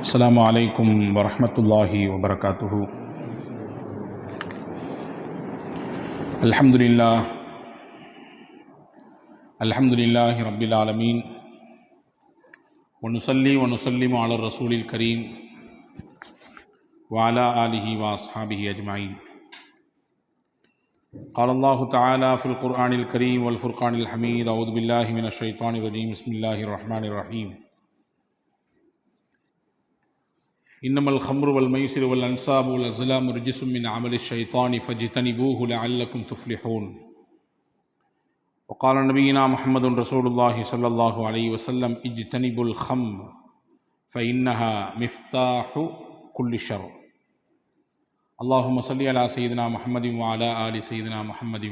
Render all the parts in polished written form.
السلام عليكم ورحمة الله وبركاته. الحمد لله رب العالمين، ونصلي ونسلم على الرسول الكريم وعلى آله وأصحابه أجمعين. قال الله تعالى في القرآن الكريم والفرقان الحميد: أعوذ بالله من الشيطان الرجيم، بسم الله الرحمن الرحيم. إنما الخمر والميسر والأنصاب والأزلام رجس من عمل الشيطان فاجتنبوه لعلكم تفلحون. وقال نبينا محمد رسول الله صلى الله عليه وسلم: اجتنبوا الخمر فإنها مفتاح كل شر. اللهم صل على سيدنا محمد وعلى آل سيدنا محمد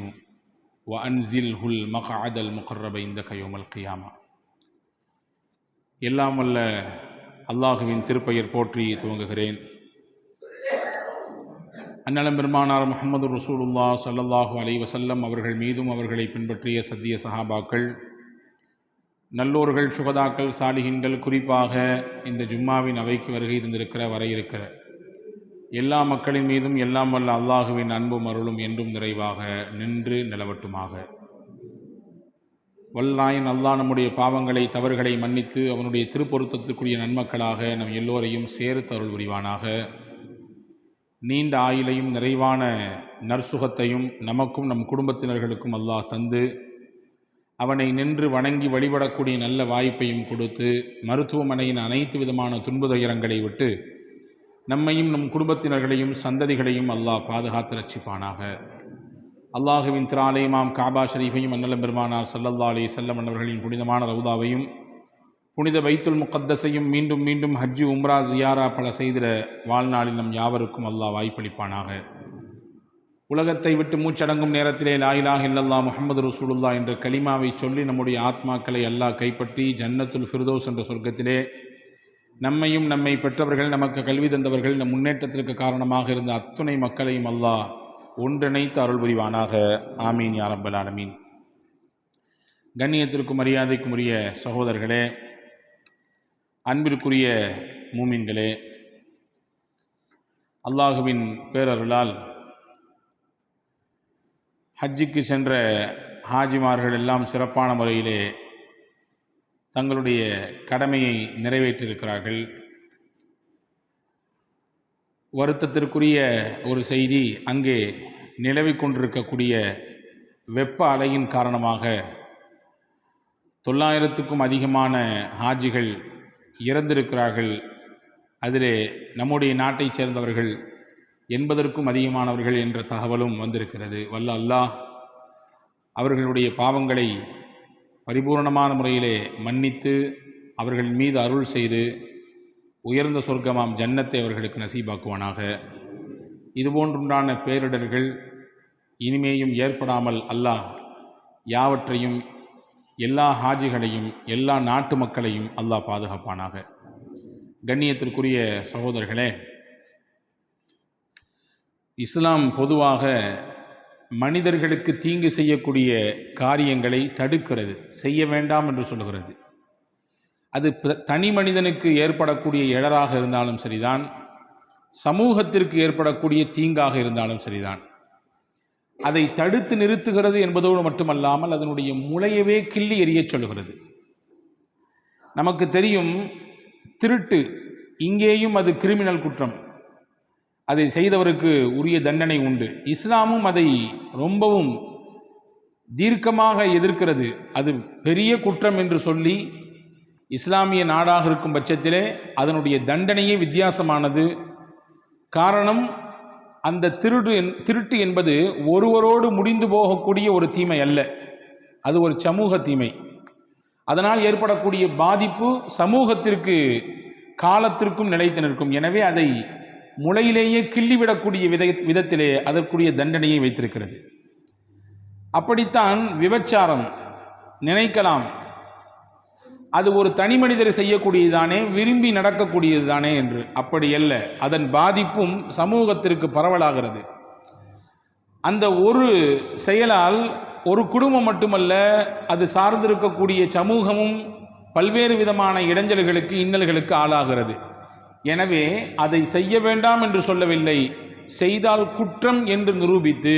وأنزله المقعد المقرب عندك يوم القيامة. எல்லாம் வல்ல அல்லாஹுவின் திருப்பெயர் போற்றி துவங்குகிறேன். அன்னலம் பெருமானார் முஹம்மது ரசூலுல்லாஹ் ஸல்லல்லாஹு அலைஹி வஸல்லம் அவர்கள் மீதும் அவர்களை பின்பற்றிய சத்திய சஹாபாக்கள், நல்லோர்கள், சுகதாக்கள், சாலிஹின்கள், குறிப்பாக இந்த ஜும்மாவின் அவைக்கு வருகை இருந்திருக்கிற வர இருக்கிற எல்லா மக்களின் மீதும் எல்லாம் வல்ல அல்லாஹுவின் அன்பும் அருளும் என்றும் நிறைவாக நின்று நிலவட்டுமாக. வல்லாயின் அல்லாஹ் நம்முடைய பாவங்களை, தவறுகளை மன்னித்து அவனுடைய திருப்பொருத்தத்துக்குரிய நன்மக்களாக நம் எல்லோரையும் சேர்த்து அருள் புரிவானாக. நீண்ட ஆயுளையும் நிறைவான நற்சுகத்தையும் நமக்கும் நம் குடும்பத்தினர்களுக்கும் அல்லாஹ் தந்து அவனை நின்று வணங்கி வழிபடக்கூடிய நல்ல வாய்ப்பையும் கொடுத்து மருத்துவமனையின் அனைத்து விதமான துன்பதுயரங்களை விட்டு நம்மையும் நம் குடும்பத்தினர்களையும் சந்ததிகளையும் அல்லாஹ் பாதுகாத்து ரட்சிப்பானாக. அல்லாஹுவின் திராலயமாம் காபா ஷரீஃபையும் அன்னலம் பெருமானார் ஸல்லல்லாஹு அலைஹி வஸல்லம் அவர்களின் புனிதமான ரவுதாவையும் புனித பைத்துல் முகத்தஸையும் மீண்டும் மீண்டும் ஹஜ்ஜு, உம்ரா, ஜியாரா பல செய்திட வாழ்நாளில் நம் யாவருக்கும் அல்லாஹ் வாய்ப்பளிப்பானாக. உலகத்தை விட்டு மூச்சடங்கும் நேரத்திலே லா இலாஹ இல்லல்லாஹ் முஹம்மது ரசூலுல்லாஹ் என்ற கலிமாவை சொல்லி நம்முடைய ஆத்மாக்களை அல்லாஹ் கைப்பற்றி ஜன்னத்துல் ஃபிர்தௌஸ் என்ற சொர்க்கத்திலே நம்மையும் நம்மை பெற்றவர்கள், நமக்கு கல்வி தந்தவர்கள், நம் முன்னேற்றத்திற்கு காரணமாக இருந்த அத்துணை மக்களையும் அல்லாஹ் ஒன்றிணைத்து அருள் புரிவானாக. ஆமீன் யா ரப்பல் ஆலமீன். கண்ணியத்திற்கும் மரியாதைக்கும் உரிய சகோதரர்களே, அன்பிற்குரிய மூமின்களே, அல்லாஹுவின் பேரருளால் ஹஜ்ஜுக்கு சென்ற ஹாஜிமார்கள் எல்லாம் சிறப்பான முறையிலே தங்களுடைய கடமையை நிறைவேற்றியிருக்கிறார்கள். வருத்தத்திற்குரிய ஒரு செய்தி, அங்கே நிலவிக் கொண்டிருக்கக்கூடிய வெப்ப அலையின் காரணமாக 900க்கும் அதிகமான ஹாஜிகள் இறந்திருக்கிறார்கள். அதிலே நம்முடைய நாட்டைச் சேர்ந்தவர்கள் 80க்கும் அதிகமானவர்கள் என்ற தகவலும் வந்திருக்கிறது. வல்ல அல்லாஹ் அவர்களுடைய பாவங்களை பரிபூர்ணமான முறையிலே மன்னித்து அவர்கள் மீது அருள் செய்து உயர்ந்த சொர்க்கமாம் ஜன்னத்தை அவர்களுக்கு நசீபாக்குவானாக. இதுபோன்றுண்டான பேரிடர்கள் இனிமேயும் ஏற்படாமல் அல்லாஹ் யாவற்றையும், எல்லா ஹாஜிகளையும், எல்லா நாட்டு மக்களையும் அல்லாஹ் பாதுகாப்பானாக. கண்ணியத்திற்குரிய சகோதரர்களே, இஸ்லாம் பொதுவாக மனிதர்களுக்கு தீங்கு செய்யக்கூடிய காரியங்களை தடுக்கிறது, செய்ய வேண்டாம் என்று சொல்லுகிறது. அது தனி மனிதனுக்கு ஏற்படக்கூடிய இடராக இருந்தாலும் சரிதான், சமூகத்திற்கு ஏற்படக்கூடிய தீங்காக இருந்தாலும் சரிதான். அதை தடுத்து நிறுத்துகிறது என்பதோடு மட்டுமல்லாமல் அதனுடைய முளையவே கிள்ளி எறிய சொல்லுகிறது. நமக்கு தெரியும், திருட்டு இங்கேயும் அது கிரிமினல் குற்றம், அதை செய்தவருக்கு உரிய தண்டனை உண்டு. இஸ்லாமும் அதை ரொம்பவும் தீர்க்கமாக எதிர்க்கிறது. அது பெரிய குற்றம் என்று சொல்லி இஸ்லாமிய நாடாக இருக்கும் பட்சத்திலே அதனுடைய தண்டனையே வித்தியாசமானது. காரணம், அந்த திருட்டு என்பது ஒருவரோடு முடிந்து போகக்கூடிய ஒரு தீமை அல்ல, அது ஒரு சமூக தீமை. அதனால் ஏற்படக்கூடிய பாதிப்பு சமூகத்திற்கு காலத்திற்கும் நிலைத்து நிற்கும். எனவே அதை முளையிலேயே கிள்ளிவிடக்கூடிய விதத்திலே அதற்குரிய தண்டனையை வைத்திருக்கிறது. அப்படித்தான் விபச்சாரம். நினைக்கலாம், அது ஒரு தனி மனிதர் செய்யக்கூடியதுதானே, விரும்பி நடக்கக்கூடியது தானே என்று. அப்படி அல்ல, அதன் பாதிப்பும் சமூகத்திற்கு பரவலாகிறது. அந்த ஒரு செயலால் ஒரு குடும்பம் மட்டுமல்ல, அது சார்ந்திருக்கக்கூடிய சமூகமும் பல்வேறு விதமான இடைஞ்சல்களுக்கு, இன்னல்களுக்கு ஆளாகிறது. எனவே அதை செய்ய வேண்டாம் என்று சொல்லவில்லை, செய்தால் குற்றம் என்று நிரூபித்து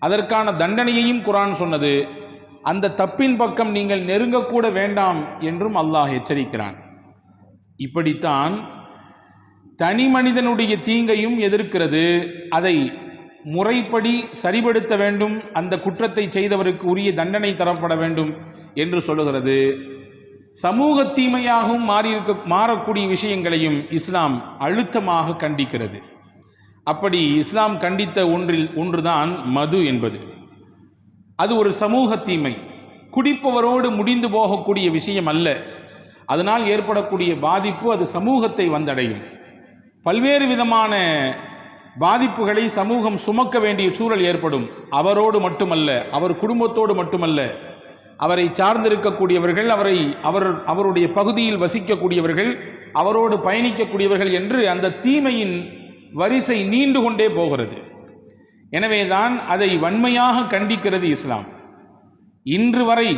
அதற்கான தண்டனையையும் குர்ஆன் சொன்னது. அந்த தப்பின் பக்கம் நீங்கள் நெருங்கக்கூட வேண்டாம் என்றும் அல்லாஹ் எச்சரிக்கிறான். இப்படித்தான் தனி மனிதனுடைய தீங்கையும் எதிர்க்கிறது, அதை முறைப்படி சரிபடுத்த வேண்டும், அந்த குற்றத்தை செய்தவருக்கு உரிய தண்டனை தரப்பட வேண்டும் என்று சொல்லுகிறது. சமூக தீமையாகவும் மாறக்கூடிய விஷயங்களையும் இஸ்லாம் அழுத்தமாக கண்டிக்கிறது. அப்படி இஸ்லாம் கண்டித்த ஒன்றுதான் மது என்பது. அது ஒரு சமூக தீமை, குடிப்பவரோடு முடிந்து போகக்கூடிய விஷயம் அல்ல. அதனால் ஏற்படக்கூடிய பாதிப்பு அது சமூகத்தை வந்தடையும். பல்வேறு விதமான பாதிப்புகளை சமூகம் சுமக்க வேண்டிய சூழல் ஏற்படும். அவரோடு மட்டுமல்ல, அவர் குடும்பத்தோடு மட்டுமல்ல, அவரை சார்ந்திருக்கக்கூடியவர்கள், அவருடைய பகுதியில் வசிக்கக்கூடியவர்கள், அவரோடு பயணிக்கக்கூடியவர்கள் என்று அந்த தீமையின் வரிசை நீண்டு கொண்டே போகிறது. எனவேதான் அதை வன்மையாக கண்டிக்கிறது இஸ்லாம். இன்று வரை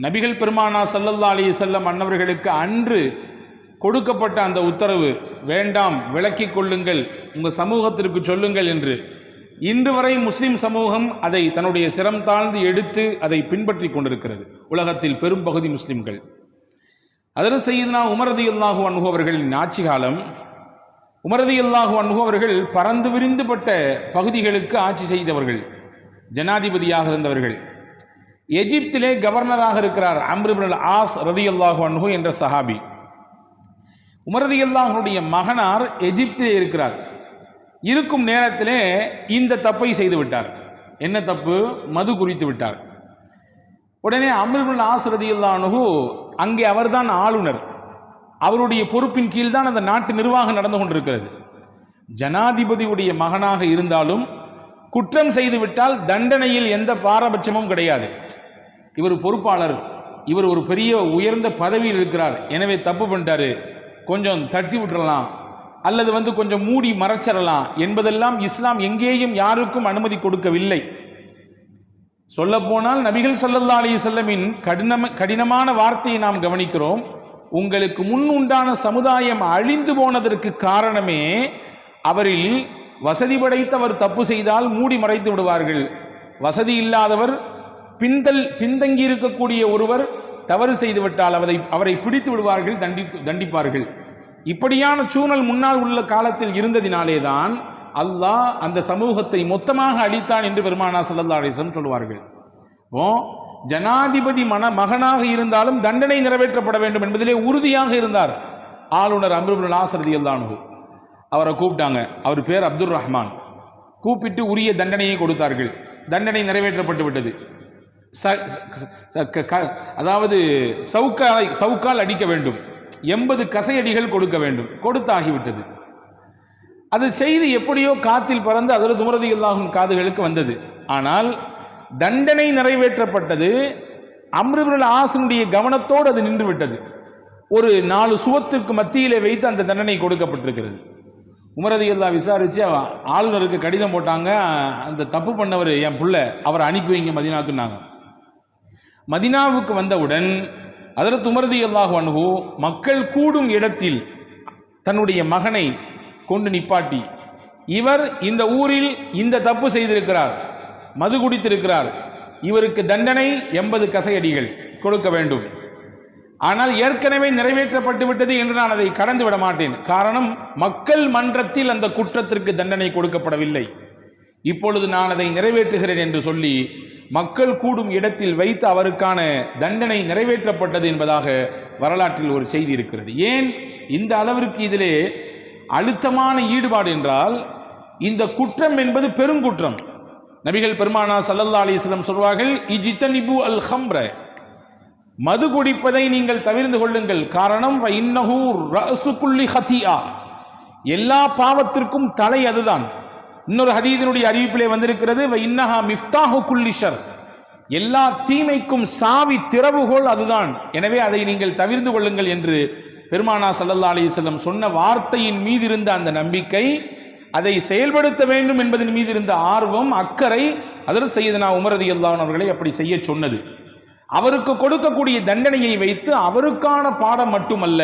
நபிகள் பெருமானா ஸல்லல்லாஹு அலைஹி வஸல்லம் அன்னவர்களுக்கு அன்று கொடுக்கப்பட்ட அந்த உத்தரவு, வேண்டாம், விலக்கிக் கொள்ளுங்கள், உங்கள் சமூகத்திற்கு சொல்லுங்கள் என்று, இன்று வரை முஸ்லிம் சமூகம் அதை தன்னுடைய சிரம் தாழ்ந்து எடுத்து அதை பின்பற்றி கொண்டிருக்கிறது. உலகத்தில் பெரும் பகுதி முஸ்லிம்கள். ஹஜ்ரத் சய்யிதுனா உமர் ரலியல்லாஹு அன்ஹு அவர்களின் ஆட்சி காலம், உமர் ரலியல்லாஹு அன்ஹு அவர்கள் பறந்து விரிந்துபட்ட பகுதிகளுக்கு ஆட்சி செய்தவர்கள், ஜனாதிபதியாக இருந்தவர்கள். எகிப்திலே கவர்னராக இருக்கிறார் அம்ர் இப்னு அல் ஆஸ் ரலியல்லாஹு அன்ஹு என்ற சஹாபி. உமர் ரலியல்லாஹுடைய மகனார் எகிப்திலே இருக்கிறார். இருக்கும் நேரத்திலே இந்த தப்பை செய்து விட்டார். என்ன தப்பு? மது குறித்து விட்டார். உடனே அம்ர் இப்னு அல் ஆஸ் ரலியல்லாஹு அன்ஹு, அங்கே அவர்தான் ஆளுநர், அவருடைய பொறுப்பின் கீழ்தான் அந்த நாட்டு நிர்வாகம் நடந்து கொண்டிருக்கிறது. ஜனாதிபதியுடைய மகனாக இருந்தாலும் குற்றம் செய்துவிட்டால் தண்டனையில் எந்த பாரபட்சமும் கிடையாது. இவர் பொறுப்பாளர், இவர் ஒரு பெரிய உயர்ந்த பதவியில் இருக்கிறார், எனவே தப்பு பண்ணிட்டாரு, கொஞ்சம் தட்டி விட்டுறலாம் அல்லது கொஞ்சம் மூடி மறைச்சிடலாம் என்பதெல்லாம் இஸ்லாம் எங்கேயும் யாருக்கும் அனுமதி கொடுக்கவில்லை. சொல்லப்போனால் நபிகள் ஸல்லல்லாஹு அலைஹி வஸல்லமின் கடினமான வார்த்தையை நாம் கவனிக்கிறோம். உங்களுக்கு முன் உண்டான சமுதாயம் அழிந்து போனதற்கு காரணமே அவரில் வசதி படைத்தவர் தப்பு செய்தால் மூடி மறைத்து விடுவார்கள், வசதி இல்லாதவர் பின்தங்கி இருக்கக்கூடிய ஒருவர் தவறு செய்துவிட்டால் அவரை பிடித்து விடுவார்கள், தண்டிப்பார்கள். இப்படியான சூழல் முன்னால் உள்ள காலத்தில் இருந்ததினாலேதான் அல்லாஹ் அந்த சமூகத்தை மொத்தமாக அழித்தான் என்று பெருமானா ஸல்லல்லாஹு அலைஹி வஸல்லம் சொல்வார்கள். ஜனாதிபதி மகனாக இருந்தாலும் தண்டனை நிறைவேற்றப்பட வேண்டும் என்பதிலே உறுதியாக இருந்தார் ஆளுநர் அம்ர் இப்னு அல் ஆஸ் ரலியல்லாஹு அன்ஹு. அவரை கூப்பிட்டாங்க, அவர் பேர் அப்துர் ரஹ்மான். கூப்பிட்டு உரிய தண்டனையை கொடுத்தார்கள். தண்டனை நிறைவேற்றப்பட்டு விட்டது. அதாவது சவுக்கால் அடிக்க வேண்டும், 80 கசையடிகள் கொடுக்க வேண்டும், கொடுத்தாகிவிட்டது. அது செய்தி எப்படியோ காத்தில் பறந்து ஹஜ்ரத் உமர் ரலியல்லாஹு அன்ஹு காதுகளுக்கு வந்தது. ஆனால் தண்டனை நிறைவேற்றப்பட்டது, அம்ர் இப்னு அல் ஆஸினுடைய கவனத்தோடு அது நின்று விட்டது. ஒரு 4 சுவத்திற்கு மத்தியிலே வைத்து அந்த தண்டனை கொடுக்கப்பட்டிருக்கிறது. உமர் ரலியல்லாஹு விசாரித்து ஆளுநருக்கு கடிதம் போட்டாங்க, அந்த தப்பு பண்ணவர் என் பிள்ளை, அவரை அனுப்பி வைங்க மதீனாக்குன்னாங்க. மதீனாவுக்கு வந்தவுடன் ஹஜ்ரத் உமர் ரலியல்லாஹு அன்ஹு மக்கள் கூடும் இடத்தில் தன்னுடைய மகனை கொண்டு நிப்பாட்டி, இவர் இந்த ஊரில் இந்த தப்பு செய்திருக்கிறார், மது குடித்திருக்கிறார், இவருக்கு தண்டனை 80 கசையடிகள் கொடுக்க வேண்டும். ஆனால் ஏற்கனவே நிறைவேற்றப்பட்டு விட்டது என்று நான் அதை கடந்து விட மாட்டேன். காரணம், மக்கள் மன்றத்தில் அந்த குற்றத்திற்கு தண்டனை கொடுக்கப்படவில்லை, இப்பொழுது நான் அதை நிறைவேற்றுகிறேன் என்று சொல்லி மக்கள் கூடும் இடத்தில் வைத்து அவருக்கான தண்டனை நிறைவேற்றப்பட்டது என்பதாக வரலாற்றில் ஒரு செய்தி இருக்கிறது. ஏன் இந்த அளவிற்கு இதிலே அழுத்தமான ஈடுபாடு என்றால், இந்த குற்றம் என்பது பெருங்குற்றம். நபிகள் பெருமானா ஸல்லல்லாஹு அலைஹி வஸல்லம் சொல்வார்கள், இஜ்தனிபு அல் ஹம்ர, மது குடிப்பதை நீங்கள் தவிர்த்து கொள்ளுங்கள். காரணம், வ இன்னஹு ரஅசு குல்லி ஹதிஆ, எல்லா பாவத்திற்கும் தலை அதுதான். இன்னொரு ஹதீஸினுடைய அறிவிப்பிலே வந்திருக்கிறது, வ இன்னஹா மிஃப்தாஹு குல்லி ஷர், எல்லா தீமைக்கும் சாவி திறவுகோல் அதுதான், எனவே அதை நீங்கள் தவிர்த்து கொள்ளுங்கள் என்று பெருமானா ஸல்லல்லாஹு அலைஹி வஸல்லம் சொன்ன வார்த்தையின் மீது இருந்த அந்த நம்பிக்கை, அதை செயல்படுத்த வேண்டும் என்பதன் மீது இருந்த ஆர்வம், அக்கறை ஹஜ்ரத் சய்யிதுனா உமர் ரலியல்லாஹு அன்ஹு அவர்களை அப்படி செய்ய சொன்னது. அவருக்கு கொடுக்கக்கூடிய தண்டனையை வைத்து அவருக்கான பாடம் மட்டுமல்ல,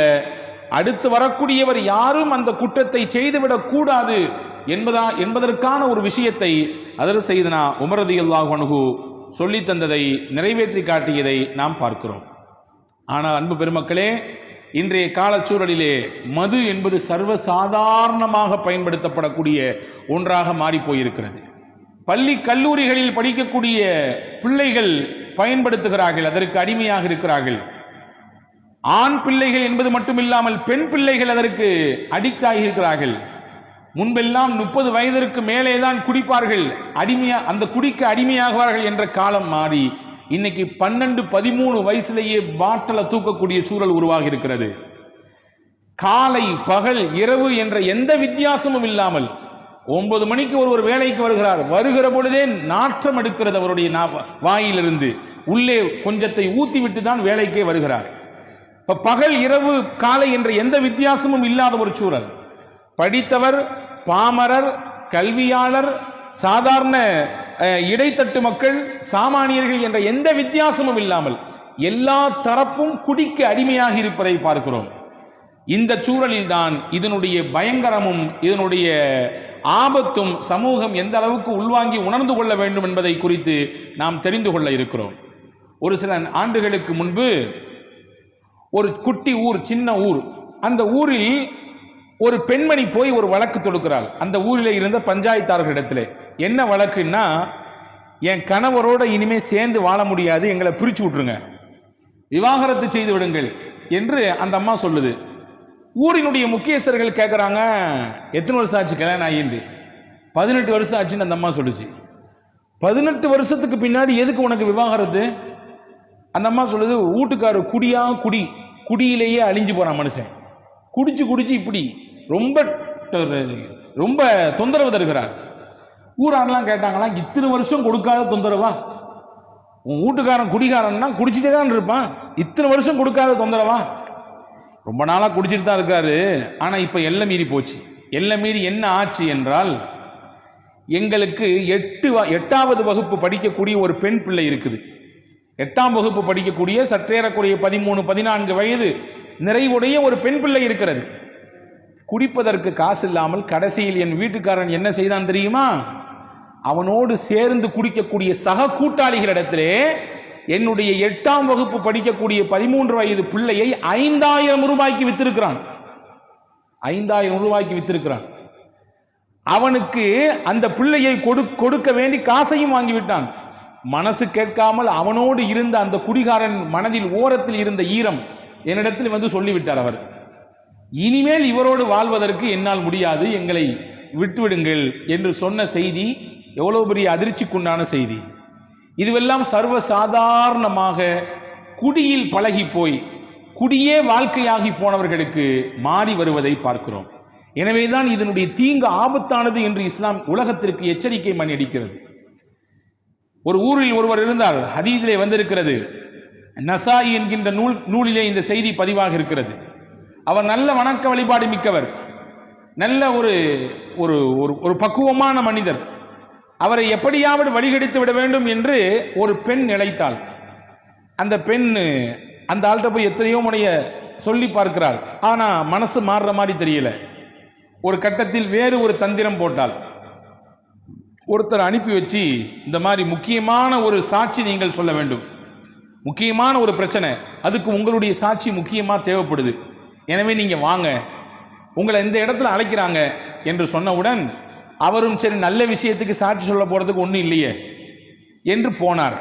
அடுத்து வரக்கூடியவர் யாரும் அந்த குற்றத்தை செய்துவிடக் கூடாது என்பதற்கான ஒரு விஷயத்தை ஹஜ்ரத் ஸையதுனா உமர் ரலியல்லாஹு அன்ஹு சொல்லி தந்ததை நிறைவேற்றி காட்டியதை நாம் பார்க்கிறோம். ஆனால் அன்பு பெருமக்களே, இன்றைய காலச்சூழலிலே மது என்பது சர்வசாதாரணமாக பயன்படுத்தப்படக்கூடிய ஒன்றாக மாறி போயிருக்கிறது. பள்ளி கல்லூரிகளில் படிக்கக்கூடிய பிள்ளைகள் பயன்படுத்துகிறார்கள், அதற்கு அடிமையாக இருக்கிறார்கள். ஆண் பிள்ளைகள் என்பது மட்டுமில்லாமல் பெண் பிள்ளைகள் அதற்கு அடிக்ட் ஆகியிருக்கிறார்கள். முன்பெல்லாம் 30 வயதிற்கு மேலே தான் குடிப்பார்கள், அந்த குடிக்கு அடிமையாகுவார்கள் என்ற காலம் மாறி இன்னைக்கு 12-13 வயசுலேயே பாட்டிலை தூக்கக்கூடிய சூழல் உருவாகி இருக்கிறது. காலை பகல் இரவு என்ற எந்த வித்தியாசமும் இல்லாமல் 9 மணிக்கு ஒருவர் வேலைக்கு வருகிறார், வருகிற பொழுதே நாற்றம் எடுக்கிறது அவருடைய வாயிலிருந்து, உள்ளே கொஞ்சத்தை ஊத்தி விட்டு தான் வேலைக்கே வருகிறார். இப்ப பகல் இரவு காலை என்ற எந்த வித்தியாசமும் இல்லாத ஒரு சூழல். படித்தவர் பாமரர் கல்வியாளர் சாதாரண இடைத்தட்டு மக்கள் சாமானியர்கள் என்ற எந்த வித்தியாசமும் இல்லாமல் எல்லா தரப்பும் குடிக்கு அடிமையாக இருப்பதை பார்க்கிறோம். இந்த சூழலில் தான் இதனுடைய பயங்கரமும் இதனுடைய ஆபத்தும் சமூகம் எந்த அளவுக்கு உள்வாங்கி உணர்ந்து கொள்ள வேண்டும் என்பதை குறித்து நாம் தெரிந்து கொள்ள இருக்கிறோம். ஒரு சில ஆண்டுகளுக்கு முன்பு ஒரு குட்டி ஊர், சின்ன ஊர், அந்த ஊரில் ஒரு பெண்மணி போய் ஒரு வழக்கு தொடுக்கிறாள். அந்த ஊரில் இருந்த பஞ்சாயத்தார்களிடத்தில் என்ன வழக்குன்னா, என் கணவரோட இனிமே சேர்ந்து வாழ முடியாது, எங்களை பிரிச்சு விட்டுருங்க, விவாகரத்து செய்து விடுங்கள் என்று அந்த அம்மா சொல்லுது. ஊரினுடைய முக்கியஸ்தர்கள் கேட்குறாங்க, எத்தனை வருஷம் ஆச்சு கல்யாணம் ஆகிண்டு? 18 வருஷம் ஆச்சுன்னு அந்த அம்மா சொல்லுச்சு. 18 வருஷத்துக்கு பின்னாடி எதுக்கு உனக்கு விவாகரத்து? அந்த அம்மா சொல்லுது, வீட்டுக்காரர் குடியிலேயே அழிஞ்சு போறான் மனுஷன், குடிச்சு இப்படி ரொம்ப தொந்தரவு தருகிறார். ஊராரெல்லாம் கேட்டாங்களா, இத்தனை வருஷம் கொடுக்காத தொந்தரவா? உன் வீட்டுக்காரன் குடிகாரன்னா குடிச்சிட்டே தான் இருப்பான், இத்தனை வருஷம் கொடுக்காத தொந்தரவா? ரொம்ப நாளாக குடிச்சிட்டு தான் இருக்காரு, ஆனால் இப்போ எல்லை மீறி போச்சு. எல்லை மீறி என்ன ஆச்சு என்றால், எங்களுக்கு 8வது வகுப்பு படிக்கக்கூடிய ஒரு பெண் பிள்ளை இருக்குது. 8ஆம் வகுப்பு படிக்கக்கூடிய சற்றேறக்குறைய 13-14 வயது நிறைவுடைய ஒரு பெண் பிள்ளை இருக்கிறது. குடிப்பதற்கு காசு இல்லாமல் கடைசியில் என் வீட்டுக்காரன் என்ன செய்தான் தெரியுமா? அவனோடு சேர்ந்து குடிக்கக்கூடிய சக கூட்டாளிகளிடத்திலே என்னுடைய 8ஆம் வகுப்பு படிக்கக்கூடிய 13 வயது பிள்ளையை 5000 ரூபாய்க்கு வித்திருக்கிறான். 5000 ரூபாய்க்கு வித்திருக்கிறான். அவனுக்கு அந்த பிள்ளையை கொடுக்க வேண்டி காசையும் வாங்கிவிட்டான். மனசு கேட்காமல் அவனோடு இருந்த அந்த குடிகாரன் மனதில் ஓரத்தில் இருந்த ஈரம் என்னிடத்தில் வந்து சொல்லிவிட்டார். அவர், இனிமேல் இவரோடு வாழ்வதற்கு என்னால் முடியாது, எங்களை விட்டுவிடுங்கள் என்று சொன்ன செய்தி எவ்வளவு பெரிய அதிர்ச்சிக்குண்டான செய்தி. இதுவெல்லாம் சர்வசாதாரணமாக குடியில் பழகி போய் குடியே வாழ்க்கையாகி போனவர்களுக்கு மாறி வருவதை பார்க்கிறோம். எனவேதான் இதனுடைய தீங்கு ஆபத்தானது என்று இஸ்லாம் உலகத்திற்கு எச்சரிக்கை மணி அடிக்கிறது. ஒரு ஊரில் ஒருவர் இருந்தார், ஹதீஸிலே வந்திருக்கிறது, நசாயி என்கின்ற நூலிலே இந்த செய்தி பதிவாக இருக்கிறது. அவர் நல்ல வணக்க வழிபாடு மிக்கவர், நல்ல ஒரு பக்குவமான மனிதர். அவரை எப்படியாவது வழிகெடுத்து விட வேண்டும் என்று ஒரு பெண் நினைத்தாள். அந்த பெண் அந்த ஆள்கிட்ட போய் எத்தனையோ முறைய சொல்லி பார்க்கிறாள், ஆனா மனசு மாறுற மாதிரி தெரியல. ஒரு கட்டத்தில் வேறு ஒரு தந்திரம் போட்டாள். ஒருத்தர் அனுப்பி வச்சு, இந்த மாதிரி முக்கியமான ஒரு சாட்சி நீங்கள் சொல்ல வேண்டும், முக்கியமான ஒரு பிரச்சனை, அதுக்கு உங்களுடைய சாட்சி முக்கியமாக தேவைப்படுது, எனவே நீங்க வாங்க, உங்களை இந்த இடத்துல அழைக்கிறாங்க என்று சொன்னவுடன் அவரும் சரி நல்ல விஷயத்துக்கு சாட்சி சொல்ல போறதுக்கு ஒன்றும் இல்லையே என்று போனார்.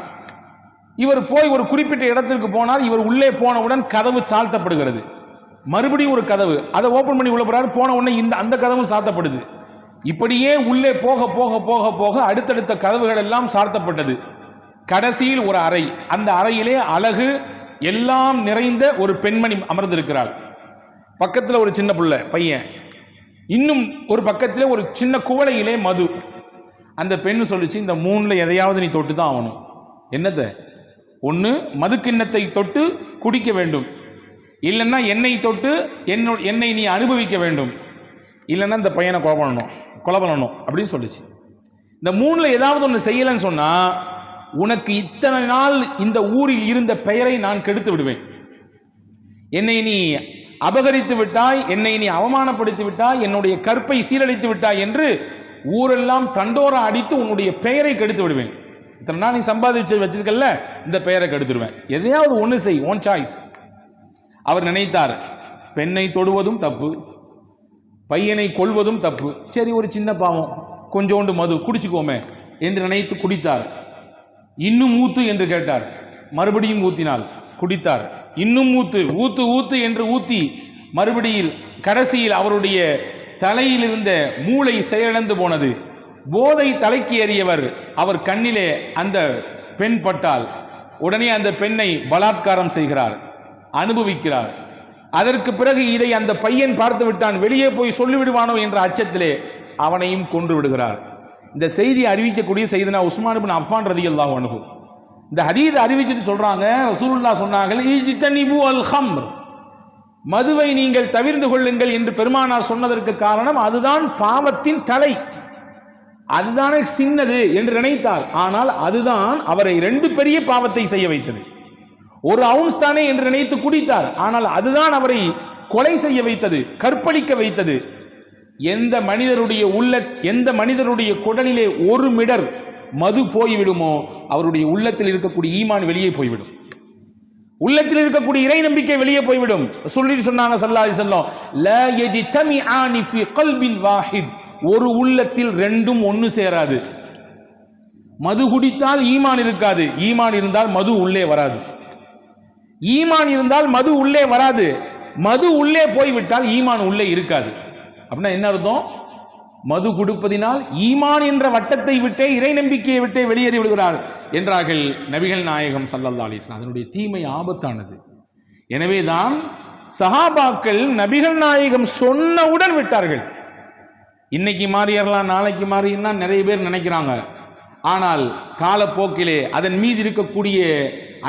இவர் போய் ஒரு குறிப்பிட்ட இடத்திற்கு போனார். இவர் உள்ளே போனவுடன் கதவு சாழ்த்தப்படுகிறது. மறுபடியும் ஒரு கதவு, அதை ஓபன் பண்ணி உள்ள போறாரு. போன உடனே அந்த கதவும் சாத்தப்படுது. இப்படியே உள்ளே போக போக போக போக அடுத்தடுத்த கதவுகள் எல்லாம் சார்த்தப்பட்டது. கடைசியில் ஒரு அறை, அந்த அறையிலே அழகு எல்லாம் நிறைந்த ஒரு பெண்மணி அமர்ந்திருக்கிறாள். பக்கத்தில் ஒரு சின்ன பிள்ளை பையன், இன்னும் ஒரு பக்கத்தில் ஒரு சின்ன குவளையிலே மது. அந்த பெண்ணு சொல்லிச்சு, இந்த 3ல் எதையாவது நீ தொட்டு தான் ஆகணும். என்னத்தை? ஒன்று மது கிண்ணத்தை தொட்டு குடிக்க வேண்டும், இல்லைன்னா என்னை தொட்டு என்னை நீ அனுபவிக்க வேண்டும், இல்லைன்னா இந்த பையனை கொலை பண்ணணும் அப்படின்னு சொல்லிச்சு. இந்த 3ல் ஏதாவது ஒன்று செய்யலைன்னு சொன்னா உனக்கு இத்தனை நாள் இந்த ஊரில் இருந்த பெயரை நான் கெடுத்து விடுவேன், என்னை நீ அபகரித்து விட்டாய், என்னை நீ அவமானப்படுத்தி விட்டாய், என்னுடைய கற்பை சீரழித்து விட்டாய் என்று ஊரெல்லாம் தண்டோரா அடித்து உன்னுடைய பெயரை கெடுத்து விடுவேன். இத்தனை நாள் நீ சம்பாதிச்சு வச்சிருக்கல, இந்த பெயரை கெடுத்துடுவேன். எதையாவது ஒன்று செய், ஓன் சாய்ஸ். அவர் நினைத்தார், பெண்ணை தொடுவதும் தப்பு, பையனை கொல்வதும் தப்பு, சரி ஒரு சின்ன பாவம், கொஞ்சோண்டு மது குடிச்சுக்கோமே என்று நினைத்து குடித்தார். இன்னும் ஊத்து என்று கேட்டார், மறுபடியும் ஊத்தினாள், குடித்தார். இன்னும் ஊத்து ஊத்து ஊத்து என்று ஊத்தி மறுபடியில் கடைசியில் அவருடைய தலையில் இருந்த மூளை செயலிழந்து போனது. போதை தலைக்கு ஏறியவர், அவர் கண்ணிலே அந்த பெண் பட்டால் உடனே அந்த பெண்ணை பலாத்காரம் செய்கிறார், அனுபவிக்கிறார். அதற்கு பிறகு இதை அந்த பையன் பார்த்து விட்டான், வெளியே போய் சொல்லிவிடுவானோ என்ற அச்சத்திலே அவனையும் கொன்று விடுகிறார். இந்த செய்தியை அறிவிக்கக்கூடிய செய்தினா உஸ்மான் இப்னு அஃபான் ரலியல்லாஹு அன்ஹு இந்த ஹதீஸை அறிவிச்சிட்டு சொல்றாங்க, ரசூலுல்லாஹ் சொன்னார்கள், இஜ்தனிபு அல் ஹம்ர், மதுவை நீங்கள் தவிர்த்து கொள்ளுங்கள் என்று பெருமானார் சொன்னதற்கு காரணம் அதுதான் பாவத்தின் தலை, அதுதானே சின்னது என்று நினைத்தார். ஆனால் அதுதான் அவரை 2 பெரிய பாவத்தை செய்ய வைத்தது. ஒரு அவுன்ஸ் தானே என்று நினைத்து குடித்தார், ஆனால் அதுதான் அவரை கொலை செய்ய வைத்தது, கற்பழிக்க வைத்தது. எந்த மனிதருடைய குடலிலே 1 மிடர் மது போய்விடுமோ அவருடைய உள்ளத்தில் இருக்கக்கூடிய ஈமான் வெளியே போய்விடும், உள்ளத்தில் இருக்கக்கூடிய இறை நம்பிக்கை வெளியே போய்விடும். சொல்லிட்டு சொன்னாங்க ஸல்லல்லாஹு அலைஹி வஸல்லம், லா யஜ்தமிஆனி ஃபீ கல்பின் வாஹித், ஒரு உள்ளத்தில் 2ம் ஒன்று சேராது. மது குடித்தால் ஈமான் இருக்காது, ஈமான் இருந்தால் மது உள்ளே வராது. ஈமான் இருந்தால் மது உள்ளே வராது, மது உள்ளே போய்விட்டால் ஈமான் உள்ளே இருக்காது. அப்படின்னா என்ன அர்த்தம்? மது கொடுப்பதினால் ஈமான் என்ற வட்டத்தை விட்டே, இறை நம்பிக்கையை விட்டே வெளியேறி விடுகிறார் என்றார்கள் நபிகள் நாயகம் ஸல்லல்லாஹு அலைஹி வஸல்லம். அதனுடைய தீமை ஆபத்தானது. எனவேதான் சஹாபாக்கள் நபிகள் நாயகம் சொன்னவுடன் விட்டார்கள். இன்னைக்கு மாறியறலாம், நாளைக்கு மாறினா நிறைய பேர் நினைக்கிறாங்க. ஆனால் காலப்போக்கிலே அதன் மீது இருக்கக்கூடிய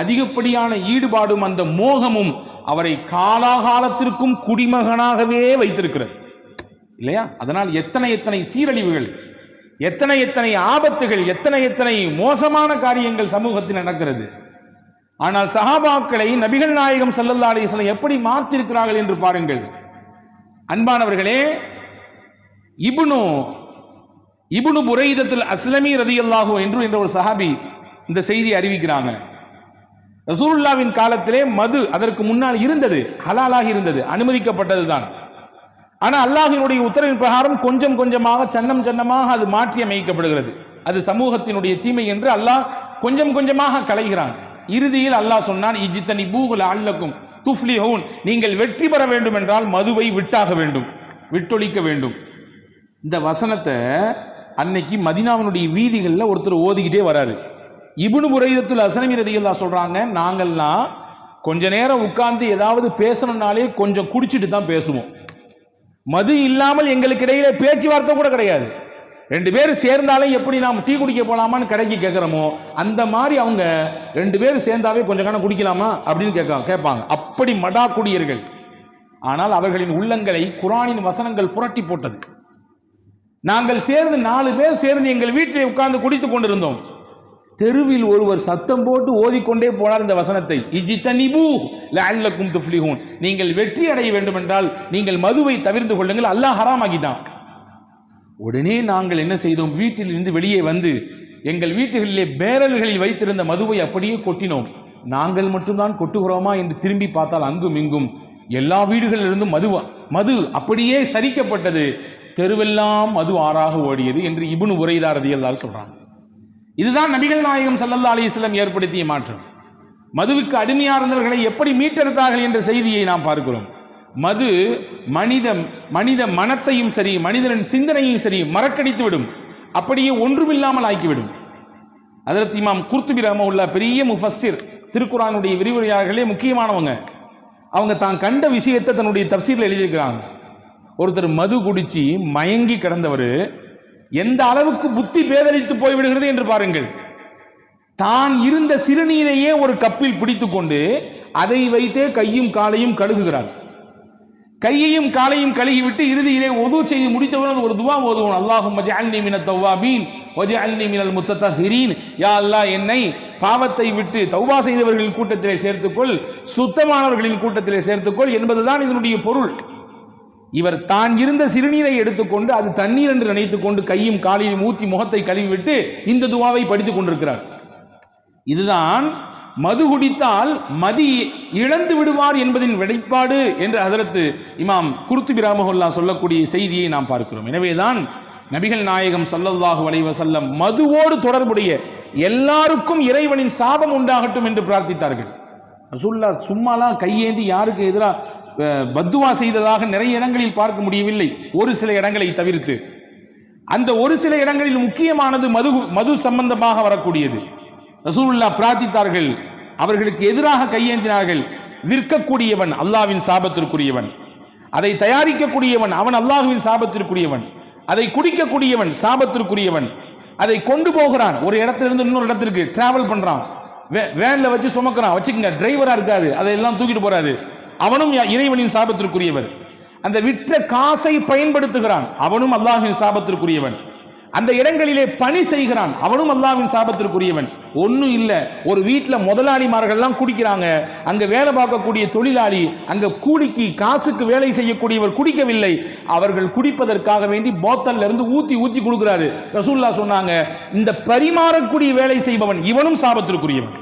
அதிகப்படியான ஈடுபாடும் அந்த மோகமும் அவரை காலாகாலத்திற்கும் குடிமகனாகவே வைத்திருக்கிறது இல்லையா? அதனால் எத்தனை சீரழிவுகள், எத்தனை ஆபத்துகள், எத்தனை மோசமான காரியங்கள் சமூகத்தில் நடக்கிறது. ஆனால் சஹாபாக்களை நபிகள் நாயகம் ஸல்லல்லாஹு அலைஹி வஸல்லம் எப்படி மாற்றிருக்கிறார்கள் என்று பாருங்கள். அன்பானவர்களே, இப்னு புரைதத்துல் அஸ்லமி ரலியல்லாஹு என்ற ஒரு சஹாபி இந்த செய்தியை அறிவிக்கிறாங்க. ரசூலுல்லாஹ்வின் காலத்திலே மது அதற்கு முன்னால் இருந்தது, ஹலாலாக இருந்தது, அனுமதிக்கப்பட்டது தான். ஆனால் அல்லாஹ்வினுடைய உத்தரவின் பிரகாரம் கொஞ்சம் கொஞ்சமாக சன்னமாக அது மாற்றி அமைக்கப்படுகிறது. அது சமூகத்தினுடைய தீமை என்று அல்லாஹ் கொஞ்சம் கொஞ்சமாக களைகிறான். இறுதியில் அல்லாஹ் சொன்னான், இஜ்தனிபூ லஅல்லக்கும் துஃப்லிஹூன், நீங்கள் வெற்றி பெற வேண்டும் என்றால் மதுவை விட்டாக வேண்டும், விட்டொழிக்க வேண்டும். இந்த வசனத்தை அன்னைக்கு மதீனாவினுடைய வீதிகளில் ஒருத்தர் ஓதிக்கிட்டே வராரு. இப்னு புரைதத்துல் அஸ்லமி ரலியல்லாஹு சொல்றாங்க, நாங்கள்லாம் கொஞ்ச நேரம் உட்கார்ந்து ஏதாவது பேசணும்னாலே கொஞ்சம் குடிச்சிட்டு தான் பேசுவோம். மது இல்லாமல் எங்களுக்கு இடையில பேச்சுவார்த்தை கூட கிடையாது. 2 பேர் சேர்ந்தாலும் எப்படி நாம் டீ குடிக்க போலாமான்னு கடைக்கு கேட்கிறோமோ அந்த மாதிரி அவங்க 2 பேர் சேர்ந்தாவே கொஞ்சம் கணம் குடிக்கலாமா அப்படின்னு கேட்பாங்க. அப்படி மடா குடியர்கள். ஆனால் அவர்களின் உள்ளங்களை குர்ஆனின் வசனங்கள் புரட்டி போட்டது. நாங்கள் சேர்ந்து 4 பேர் சேர்ந்து எங்கள் வீட்டில் உட்கார்ந்து குடித்துக் கொண்டிருந்தோம். தெருவில் ஒருவர் சத்தம் போட்டு ஓதிக்கொண்டே போனார் இந்த வசனத்தை, இஜ்தனிபூ லஅல்லக்கும் துஃப்லிஹூன், நீங்கள் வெற்றி அடைய வேண்டும் என்றால் நீங்கள் மதுவை தவிர்த்து கொள்ளுங்கள், அல்லாஹ் ஹராம் ஆக்கிட்டான். உடனே நாங்கள் என்ன செய்தோம், வீட்டில் இருந்து வெளியே வந்து எங்கள் வீட்டுகளிலே பேரல்களில் வைத்திருந்த மதுவை அப்படியே கொட்டினோம். நாங்கள் மட்டும்தான் கொட்டுகிறோமா என்று திரும்பி பார்த்தால் அங்கும் இங்கும் எல்லா வீடுகளிலிருந்தும் மது அப்படியே சரிக்கப்பட்டது. தெருவெல்லாம் மது ஆறாக ஓடியது என்று இப்னு புரைதா ரலியல்லாஹு சொல்றாங்க. இதுதான் நபிகள் நாயகம் ஸல்லல்லாஹு அலைஹி வஸல்லம் ஏற்படுத்திய மாற்றம். மதுவுக்கு அடிமையாக இருந்தவர்களை எப்படி மீட்டெடுத்தார்கள் என்ற செய்தியை நாம் பார்க்கிறோம். மது மனித மனத்தையும் சரி, மனிதனின் சிந்தனையும் சரி மறக்கடித்து விடும், அப்படியே ஒன்றுமில்லாமல் ஆக்கிவிடும். ஹஜ்ரத் இமாம் குர்துபி ரஹ்மத்துல்லாஹ் பெரிய முஃபஸ்ஸிர், திருக்குர்ஆனுடைய விரிவுரையாளர்களே முக்கியமானவங்க. அவங்க தான் கண்ட விஷயத்தை தன்னுடைய தஃப்சீரில் எழுதியிருக்கிறாங்க. ஒருத்தர் மது குடிச்சு மயங்கி கிடந்தவர் எந்த அளவுக்கு புத்தி பேதலித்து போய்விடுகிறது என்று பாருங்கள். தான் இருந்த சிறுநீரையே ஒரு கப்பில் பிடித்துக் கொண்டு அதை வைத்தே கையும் காலையும் கழுகுகிறார். கையையும் காலையும் கழுகிவிட்டு இறுதியிலே ஒது செய்து முடித்தவுடன் ஒரு துவா ஓதுவோம். அல்லாஹும்ம ஜஅல்னி மினத் தவ்வாபீன் வஜஅல்னி மினல் முத்தத்தஹிரீன். யா அல்லாஹ், என்னை பாவத்தை விட்டு தௌபா செய்தவர்களின் கூட்டத்திலே சேர்த்துக்கொள், சுத்தமானவர்களின் கூட்டத்திலே சேர்த்துக்கொள் என்பதுதான் இதனுடைய பொருள். இவர் தான் இருந்த சிறுநீரை எடுத்துக்கொண்டு அது தண்ணீர் என்று நினைத்துக் கொண்டு கையும் காலையும் ஊற்றி முகத்தை கழுவிவிட்டு இந்த துவாவை படித்துக் கொண்டிருக்கிறார். இதுதான் மது குடித்தால் மதி இழந்து விடுவார் என்பதின் வெளிப்பாடு என்று ஹஜரத் இமாம் குர்துபி ரஹ்மத்துல்லாஹ் சொல்லக்கூடிய செய்தியை நாம் பார்க்கிறோம். எனவேதான் நபிகள் நாயகம் ஸல்லல்லாஹு அலைஹி வஸல்லம் மதுவோடு தொடர்புடைய எல்லாருக்கும் இறைவனின் சாபம் உண்டாகட்டும் என்று பிரார்த்தித்தார்கள். ரசூலுல்லாஹ் சும்மாலாம் கையேந்தி யாருக்கு எதிராக பத்துவா செய்ததாக நிறைய இடங்களில் பார்க்க முடியவில்லை, ஒரு சில இடங்களை தவிர்த்து. அந்த ஒரு சில இடங்களில் முக்கியமானது மது சம்பந்தமாக வரக்கூடியது. ரசூலுல்லாஹ் பிரார்த்தித்தார்கள், அவர்களுக்கு எதிராக கையேந்தினார்கள். விற்கக்கூடியவன் அல்லாஹ்வின் சாபத்திற்குரியவன், அதை தயாரிக்கக்கூடியவன் அவன் அல்லாஹ்வின் சாபத்திற்குரியவன், அதை குடிக்கக்கூடியவன் சாபத்திற்குரியவன், அதை கொண்டு போகிறான் ஒரு இடத்திலிருந்து இன்னொரு இடத்திற்கு டிராவல் பண்றான், வேன்ல வச்சு சுமக்கிறான், வச்சுக்கங்க டிரைவரா இருக்காரு, அதையெல்லாம் தூக்கிட்டு போறாரு, அவனும் இறைவனின் சாபத்திற்குரியவர். அந்த விற்ற காசை பயன்படுத்துகிறான், அவனும் அல்லாஹ்வின் சாபத்திற்குரியவன். அந்த இடங்களிலே பணி செய்கிறான், அவனும் அல்லாஹ்வின் சாபத்திற்குரியவன். ஒன்றும் இல்லை, ஒரு வீட்டில் முதலாளிமார்கள்லாம் குடிக்கிறாங்க, அங்கே வேலை பார்க்கக்கூடிய தொழிலாளி, அங்கே கூலிக்கு காசுக்கு வேலை செய்யக்கூடியவர் குடிக்கவில்லை, அவர்கள் குடிப்பதற்காக வேண்டி போத்தல்ல இருந்து ஊத்தி ஊத்தி கொடுக்கிறாரு. ரசூலுல்லாஹ் சொன்னாங்க, இந்த பரிமாறக்கூடிய வேலை செய்பவன் இவனும் சாபத்திற்குரியவன்.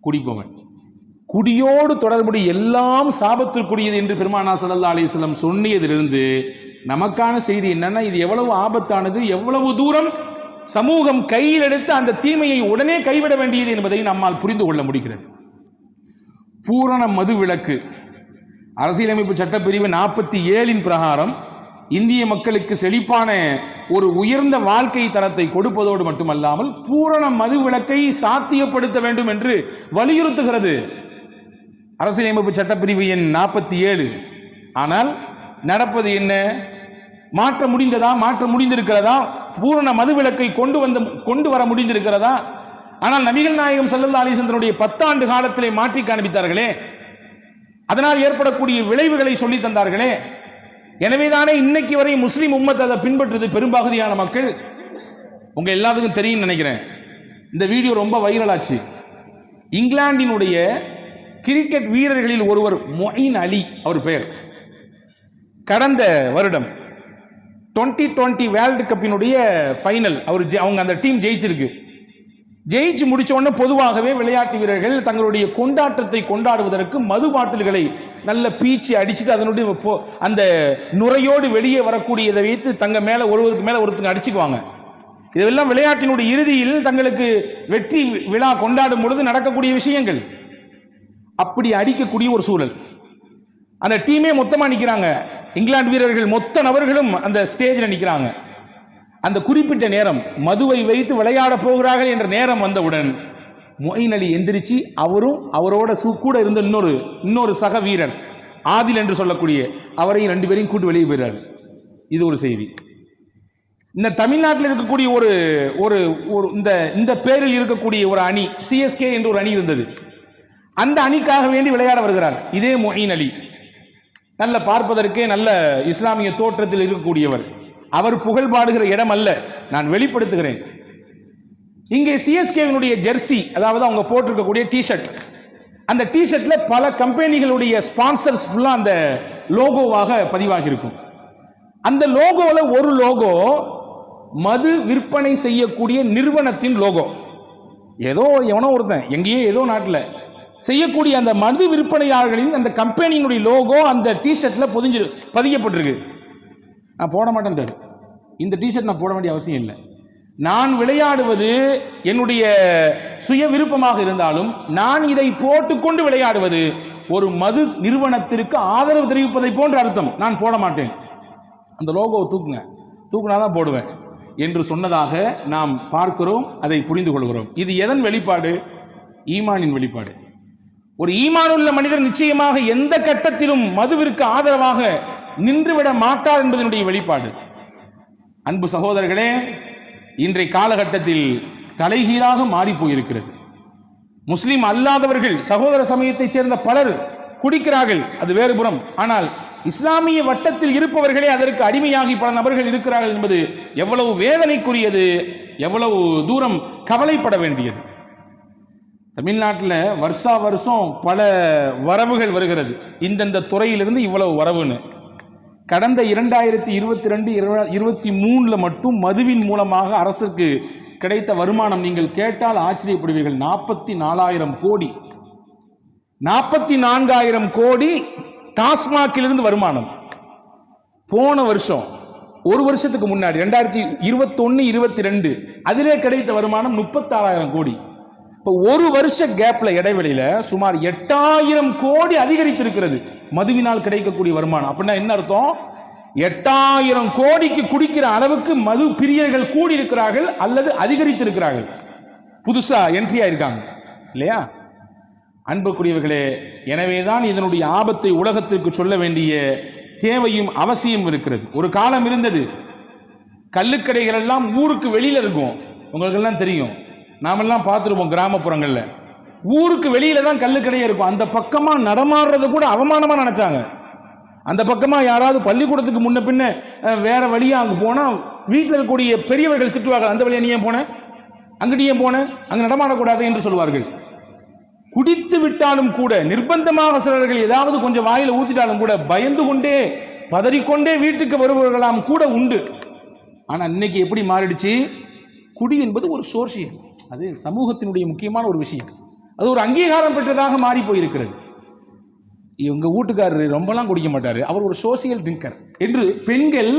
குடிப்பவன், குடியோடு தொடர்புடைய எல்லாம் சாபத்திற்குரியது என்று பெருமானார் ஸல்லல்லாஹு அலைஹி வஸல்லம் சொன்னதிலிருந்து நமக்கான செய்தி என்னன்னா, இது எவ்வளவு ஆபத்தானது, எவ்வளவு தூரம் சமூகம் கையில் எடுத்து அந்த தீமையை உடனே கைவிட வேண்டியது என்பதை நம்மால் புரிந்து கொள்ள முடிகிறது. பூரண மது விலக்கு அரசியலமைப்பு சட்டப்பிரிவு 47 பிரகாரம் இந்திய மக்களுக்கு செழிப்பான ஒரு உயர்ந்த வாழ்க்கை தரத்தை கொடுப்பதோடு மட்டுமல்லாமல் பூரண மது விலக்கை சாத்தியப்படுத்த வேண்டும் என்று வலியுறுத்துகிறது அரசியலமைப்பு சட்டப்பிரிவு எண் 47. ஆனால் நடப்பது என்ன? மாற்ற முடிந்ததா? மாற்ற முடிந்திருக்கிறதா? பூரண மதுவிலக்கை கொண்டு வர முடிந்திருக்கிறதா? ஆனால் நபிகள் நாயகம் ஸல்லல்லாஹு அலைஹி வஸல்லம் 10 ஆண்டு காலத்திலே மாற்றி காண்பித்தார்களே, அதனால் ஏற்படக்கூடிய விளைவுகளை சொல்லி தந்தார்களே. எனவேதானே இன்னைக்கு வரை முஸ்லிம் உம்மத் அதை பின்பற்றுது பெரும்பகுதியான மக்கள். உங்க எல்லாத்துக்கும் தெரியும் நினைக்கிறேன், இந்த வீடியோ ரொம்ப வைரல் ஆச்சு. இங்கிலாந்தினுடைய கிரிக்கெட் வீரர்களில் ஒருவர் மொயின் அலி, அவர் பெயர். கடந்த வருடம் 2020 வேர்ல்டு கப்பினுடைய ஃபைனல் அவங்க அந்த டீம் ஜெயிச்சிருக்கு. ஜெயிச்சு முடிச்ச உடனே பொதுவாகவே விளையாட்டு வீரர்கள் தங்களுடைய கொண்டாட்டத்தை கொண்டாடுவதற்கு மது பாட்டில்களை நல்ல பீச்சு அடிச்சுட்டு அதனுடைய அந்த நுரையோடு வெளியே வரக்கூடியதை வைத்து தங்க மேல ஒருவருக்கு மேல ஒருத்தங்க அடிச்சுக்குவாங்க. இதெல்லாம் விளையாட்டினுடைய இறுதியில் தங்களுக்கு வெற்றி விழா கொண்டாடும் பொழுது நடக்கக்கூடிய விஷயங்கள். அப்படி அடிக்கக்கூடிய ஒரு சூழல். அந்த டீமே மொத்தமா நிற்கிறாங்க, இங்கிலாந்து வீரர்கள் மொத்த நபர்களும் அந்த ஸ்டேஜில் நிற்கிறாங்க. அந்த குறிப்பிட்ட நேரம் மதுவை வைத்து விளையாட போகிறார்கள் என்ற நேரம் வந்தவுடன் மொயின் அலி எந்திரிச்சு அவரும் அவரோட கூட இருந்த இன்னொரு சக வீரர் ஆதில் என்று சொல்லக்கூடிய அவரையும் 2 பேரையும் கூட்டு வெளியே போயிறாரு. இது ஒரு செய்தி. இந்த தமிழ்நாட்டில் இருக்கக்கூடிய ஒரு இந்த பேரில் இருக்கக்கூடிய ஒரு அணி CSK என்று ஒரு அணி இருந்தது. அந்த அணிக்காக வேண்டி விளையாட வருகிறார் இதே மொயின் அலி. நல்ல பார்ப்பதற்கே நல்ல இஸ்லாமிய தோற்றத்தில் இருக்கக்கூடியவர். அவர் புகழ் பாடுகிற இடம் அல்ல, நான் வெளிப்படுத்துகிறேன். இங்கே CSKவினுடைய ஜெர்சி, அதாவது அவங்க போட்டிருக்கக்கூடிய டிஷர்ட், அந்த டிஷர்ட்ல பல கம்பெனிகளுடைய ஸ்பான்சர்ஸ் ஃபுல்லா அந்த லோகோவாக பதிவாகி இருக்கும். அந்த லோகோல ஒரு லோகோ மது விற்பனை செய்யக்கூடிய நிறுவனத்தின் லோகோ. ஏதோ எவனோ ஒருத்தன் எங்கேயோ ஏதோ நாட்டில் செய்யக்கூடிய அந்த மது விற்பனையாளர்களின் அந்த கம்பெனியினுடைய லோகோ அந்த டிஷர்ட்ல பதியப்பட்டிருக்கு. நான் போட மாட்டேன், இந்த டிஷர்ட் நான் போட வேண்டிய அவசியம் இல்லை. நான் விளையாடுவது என்னுடைய சுய விருப்பமாக இருந்தாலும் நான் இதை போட்டுக்கொண்டு விளையாடுவது ஒரு மது நிறுவனத்திற்கு ஆதரவு தெரிவிப்பதை போன்ற அர்த்தம். நான் போட மாட்டேன், அந்த லோகோவை தூக்குனாதான் போடுவேன் என்று சொன்னதாக நாம் பார்க்கிறோம், அதை புரிந்து கொள்கிறோம். இது எதன் வெளிப்பாடு? ஈமானின் வெளிப்பாடு. ஒரு ஈமானுள்ள மனிதர் நிச்சயமாக எந்த கட்டத்திலும் மதுவிற்கு ஆதரவாக நின்றுவிட மாட்டார் என்பதனுடைய வெளிப்பாடு. அன்பு சகோதரர்களே, இன்றைய காலகட்டத்தில் தலைகீழாக மாறி போயிருக்கிறது. முஸ்லிம் அல்லாதவர்கள், சகோதர சமயத்தைச் சேர்ந்த பலர் குடிக்கிறார்கள், அது வேறுபுறம். ஆனால் இஸ்லாமிய வட்டத்தில் இருப்பவர்களே அதற்கு அடிமையாகி பல நபர்கள் இருக்கிறார்கள் என்பது எவ்வளவு வேதனைக்குரியது, எவ்வளவு தூரம் கவலைப்பட வேண்டியது. தமிழ்நாட்டில் வருஷா வருஷம் பல வரவுகள் வருகிறது, இந்தந்த துறையிலிருந்து இவ்வளவு வரவுன்னு. கடந்த 2022-23 மட்டும் மதுவின் மூலமாக அரசுக்கு கிடைத்த வருமானம் நீங்கள் கேட்டால் ஆச்சரியப்படுவீர்கள். 44,000 கோடி, 44,000 கோடி டாஸ்மாகிலிருந்து வருமானம். போன வருஷம், ஒரு வருஷத்துக்கு முன்னாடி 2021-22 அதிலே கிடைத்த வருமானம் 36,000 கோடி. இப்போ ஒரு வருஷ கேப்ல இடைவெளியில சுமார் 8,000 கோடி அதிகரித்திருக்கிறது மதுவினால் கிடைக்கக்கூடிய வருமானம். அப்படின்னா என்ன அர்த்தம்? 8,000 கோடிக்கு குடிக்கிற அளவுக்கு மது பிரியர்கள் கூடி இருக்கிறார்கள் அல்லது அதிகரித்திருக்கிறார்கள், புதுசா என்ட்ரி ஆயிருக்காங்க இல்லையா? அன்புக்குரியவர்களே, எனவேதான் இதனுடைய ஆபத்தை உலகத்திற்கு சொல்ல வேண்டிய தேவையும் அவசியம் இருக்கிறது. ஒரு காலம் இருந்தது, கள்ளுக்கடைகள் எல்லாம் ஊருக்கு வெளியில இருக்கும். உங்களுக்கு எல்லாம் தெரியும், நாமெல்லாம் பார்த்துருப்போம் கிராமப்புறங்களில். ஊருக்கு வெளியில தான் கள்ளுக்கடையே இருக்கும். அந்த பக்கமா நடமாடுறது கூட அவமானமா நினைச்சாங்க. அந்த பக்கமா யாராவது பள்ளிக்கூடத்துக்கு முன்ன பின்ன வேற வழியா அங்கே போனா வீட்டில் இருக்கக்கூடிய பெரியவர்கள் திட்டுவார்கள், அந்த வழியா நீ ஏன் போன, அங்கிட்டு ஏன் போன, அங்கே நடமாடக்கூடாது என்று சொல்வார்கள். குடித்து விட்டாலும் கூட, நிர்பந்தமாக சிலர்கள் ஏதாவது கொஞ்சம் வாயில ஊத்திட்டாலும் கூட பயந்து கொண்டே பதறிக்கொண்டே வீட்டுக்கு வருபவர்களாம் கூட உண்டு. ஆனா இன்னைக்கு எப்படி மாறிடுச்சு? குடி என்பது ஒரு சோர்ஷியல், அது சமூகத்தினுடைய முக்கியமான ஒரு விஷயம், அது ஒரு அங்கீகாரம் பெற்றதாக மாறி போயிருக்கிறது. இவங்க வீட்டுக்காரரு ரொம்பலாம் குடிக்க மாட்டாரு, அவர் ஒரு சோசியல் ட்ரிங்கர் என்று பெண்கள்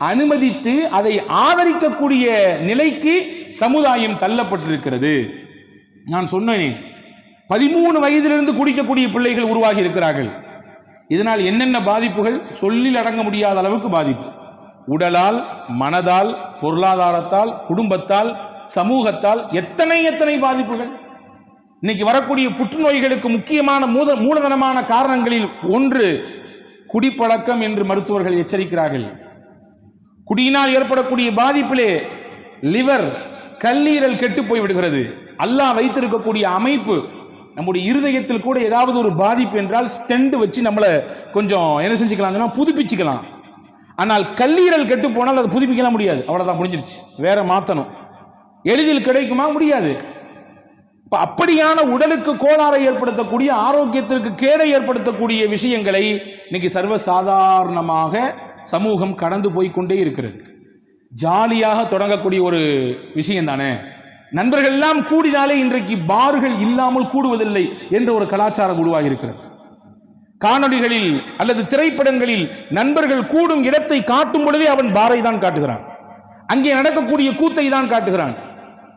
அனுமதித்து அதை ஆதரிக்கக்கூடிய நிலைக்கு சமுதாயம் தள்ளப்பட்டிருக்கிறது. நான் சொன்னேன், 13 வயதிலிருந்து குடிக்கக்கூடிய பிள்ளைகள் உருவாகி இருக்கிறார்கள். இதனால் என்னென்ன பாதிப்புகள் சொல்லில் அடங்க முடியாத அளவுக்கு பாதிப்பு. உடலால், மனதால், பொருளாதாரத்தால், குடும்பத்தால், சமூகத்தால் எத்தனை பாதிப்புகள். இன்னைக்கு வரக்கூடிய புற்றுநோய்களுக்கு முக்கியமான மூலதனமான காரணங்களில் ஒன்று குடிப்பழக்கம் என்று மருத்துவர்கள் எச்சரிக்கிறார்கள். குடியினால் ஏற்படக்கூடிய பாதிப்பிலே லிவர், கல்லீரல் கெட்டு போய் விடுகிறது. அல்லாஹ் வைத்திருக்கக்கூடிய அமைப்பு, நம்முடைய இருதயத்தில் கூட ஏதாவது ஒரு பாதிப்பு என்றால் ஸ்டெண்ட் வச்சு நம்மளை கொஞ்சம் என்ன செஞ்சுக்கலாம், புதுப்பிச்சுக்கலாம். ஆனால் கல்லீரல் கெட்டு போனால் அதை புதுப்பிக்கலாம் முடியாது, அவ்வளவுதான், முடிஞ்சிருச்சு, வேற மாற்றணும். எளிதில் கிடைக்குமா? முடியாது. அப்படியான உடலுக்கு கோளாறை ஏற்படுத்தக்கூடிய, ஆரோக்கியத்திற்கு கேடை ஏற்படுத்தக்கூடிய விஷயங்களை இன்னைக்கு சர்வசாதாரணமாக சமூகம் கடந்து போய்கொண்டே இருக்கிறது. ஜாலியாக தொடங்கக்கூடிய ஒரு விஷயம் தானே. நண்பர்கள் எல்லாம் கூடினாலே இன்றைக்கு பார்கள் இல்லாமல் கூடுவதில்லை என்ற ஒரு கலாச்சாரம் உருவாகி இருக்கிறது. காணொளிகளில் அல்லது திரைப்படங்களில் நண்பர்கள் கூடும் இடத்தை காட்டும் பொழுதே அவன் பாரை தான் காட்டுகிறான், அங்கே நடக்கக்கூடிய கூத்தை தான் காட்டுகிறான்.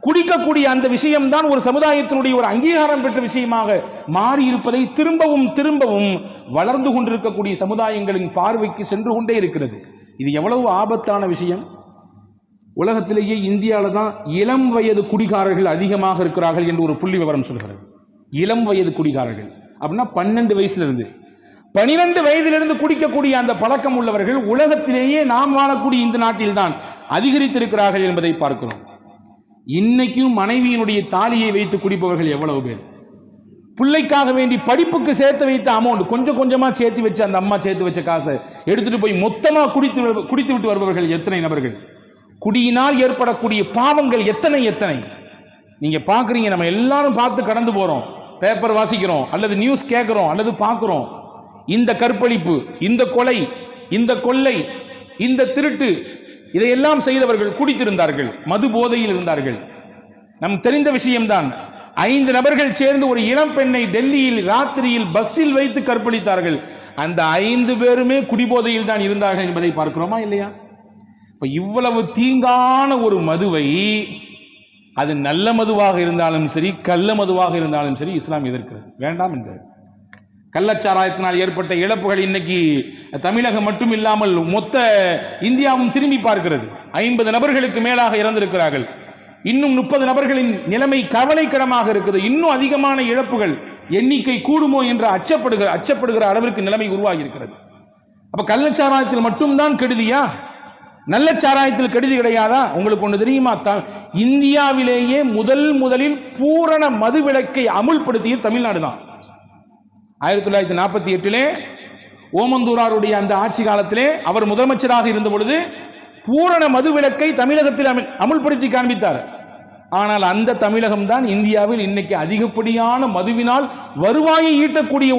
குடிக்கக்கூடிய அந்த விஷயம்தான் ஒரு சமுதாயத்தினுடைய ஒரு அங்கீகாரம் பெற்ற விஷயமாக மாறி இருப்பதை திரும்பவும் வளர்ந்து கொண்டிருக்கக்கூடிய சமுதாயங்களின் பார்வைக்கு சென்று கொண்டே இருக்கிறது. இது எவ்வளவு ஆபத்தான விஷயம். உலகத்திலேயே இந்தியாவில் தான் இளம் வயது குடிகாரர்கள் அதிகமாக இருக்கிறார்கள் என்று ஒரு புள்ளி விவரம் சொல்கிறது. இளம் வயது குடிகாரர்கள் அப்படின்னா 12 வயசுலேருந்து 12 வயதிலிருந்து குடிக்கக்கூடிய அந்த பழக்கம் உள்ளவர்கள் உலகத்திலேயே நாம் வாழக்கூடிய இந்த நாட்டில் தான் அதிகரித்திருக்கிறார்கள் என்பதை பார்க்கிறோம். இன்னைக்கும் மனைவியினுடைய தாலியை வைத்து குடிப்பவர்கள் எவ்வளவு பேர். பிள்ளைக்காக வேண்டி படிப்புக்கு சேர்த்து வைத்த அமௌண்ட் கொஞ்சம் கொஞ்சமா சேர்த்து வச்சு, அந்த அம்மா சேர்த்து வச்ச காசை எடுத்துட்டு போய் மொத்தமா குடித்து விட்டு வருபவர்கள் எத்தனை நபர்கள். குடியினால் ஏற்படக்கூடிய பாவங்கள் எத்தனை. நீங்க பாக்குறீங்க, நம்ம எல்லாரும் பார்த்து கடந்து போறோம், பேப்பர் வாசிக்கிறோம் அல்லது நியூஸ் கேட்கிறோம் அல்லது பார்க்கிறோம். இந்த கற்பழிப்பு, இந்த கொலை, இந்த கொள்ளை, இந்த திருட்டு, இதையெல்லாம் செய்தவர்கள் குடித்திருந்தார்கள், மது போதையில் இருந்தார்கள். நம் தெரிந்த விஷயம்தான். 5 நபர்கள் சேர்ந்து ஒரு இளம் பெண்ணை டெல்லியில் ராத்திரியில் பஸ்ஸில் வைத்து கற்பழித்தார்கள். அந்த 5 பேருமே குடிபோதையில் தான் இருந்தார்கள் என்பதை பார்க்கிறோமா இல்லையா? இப்ப இவ்வளவு தீங்கான ஒரு மதுவை, அது நல்ல மதுவாக இருந்தாலும் சரி, கள்ள மதுவாக இருந்தாலும் சரி, இஸ்லாம் எதிர்க்கிறது, வேண்டாம் என்கிறது. கள்ளச்சாராயத்தினால் ஏற்பட்ட இழப்புகள் இன்னைக்கு தமிழகம் மட்டும் இல்லாமல் மொத்த இந்தியாவும் திரும்பி பார்க்கிறது. 50 நபர்களுக்கு மேலாக இறந்திருக்கிறார்கள். இன்னும் 30 நபர்களின் நிலைமை கவலைக்கிடமாக இருக்குது. இன்னும் அதிகமான இழப்புகள் எண்ணிக்கை கூடுமோ என்று அச்சப்படுகிற அளவிற்கு நிலைமை உருவாகி இருக்கிறது. அப்ப கள்ளச்சாராயத்தில் மட்டும்தான் கெடுதியா? நல்ல சாராயத்தில் கெடுதி கிடையாதா? உங்களுக்கு ஒன்று தெரியுமா? இந்தியாவிலேயே முதலில் பூரண மது விலக்கை அமுல்படுத்திய தமிழ்நாடு தான். 1948 ஓமந்தூராருடைய அந்த ஆட்சி காலத்திலே அவர் முதலமைச்சராக இருந்த பொழுது பூரண மதுவிலக்கை தமிழகத்தில் அமுல்படுத்தி காண்பித்தார். ஆனால் அந்த தமிழகம் தான் இந்தியாவில் இன்னைக்கு அதிகப்படியான மதுவினால் வருவாயை ஈட்டக்கூடிய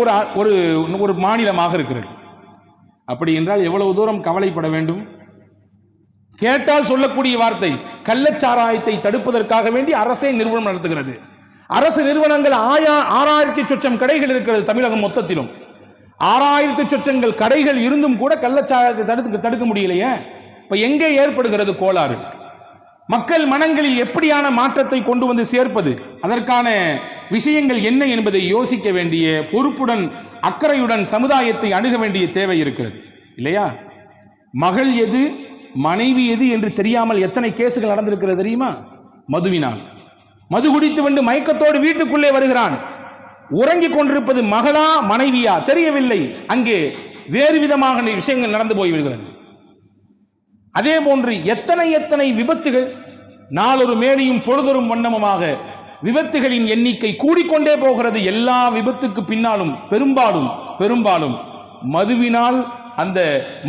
ஒரு மாநிலமாக இருக்கிறது. அப்படி என்றால் எவ்வளவு தூரம் கவலைப்பட வேண்டும்? கேட்டால் சொல்லக்கூடிய வார்த்தை, கள்ளச்சாராயத்தை தடுப்பதற்காக வேண்டி அரசே நிறுவனம் நடத்துகிறது. அரசு நிறுவனங்கள் 6000 சொச்சம் கடைகள் இருக்கிறது தமிழகம் மொத்தத்திலும். 6000 சொச்சங்கள் கடைகள் இருந்தும் கூட கள்ளச்சாராயத்தை தடுக்க முடியலையே. இப்ப எங்கே ஏற்படுகிறது கோளாறு? மக்கள் மனங்களில் எப்படியான மாற்றத்தை கொண்டு வந்து சேர்ப்பது, அதற்கான விஷயங்கள் என்ன என்பதை யோசிக்க வேண்டிய, பொறுப்புடன் அக்கறையுடன் சமுதாயத்தை அணுக வேண்டிய தேவை இருக்கிறது இல்லையா? மகள் எது மனைவி எது என்று தெரியாமல் எத்தனை கேசுகள் நடந்திருக்கிறது தெரியுமா? மதுவினால். மது குடித்து வந்து மயக்கத்தோடு வீட்டுக்குள்ளே வருகிறான். உறங்கிக் கொண்டிருப்பது மகளா மனைவியா தெரியவில்லை. அங்கே வேறு விதமாக விஷயங்கள் நடந்து போய்விடுகிறது. அதே போன்று எத்தனை விபத்துகள், நாளொரு மேனியும் பொழுதொரும் வண்ணமுமாக விபத்துகளின் எண்ணிக்கை கூடிக்கொண்டே போகிறது. எல்லா விபத்துக்கு பின்னாலும் பெரும்பாலும் மதுவினால், அந்த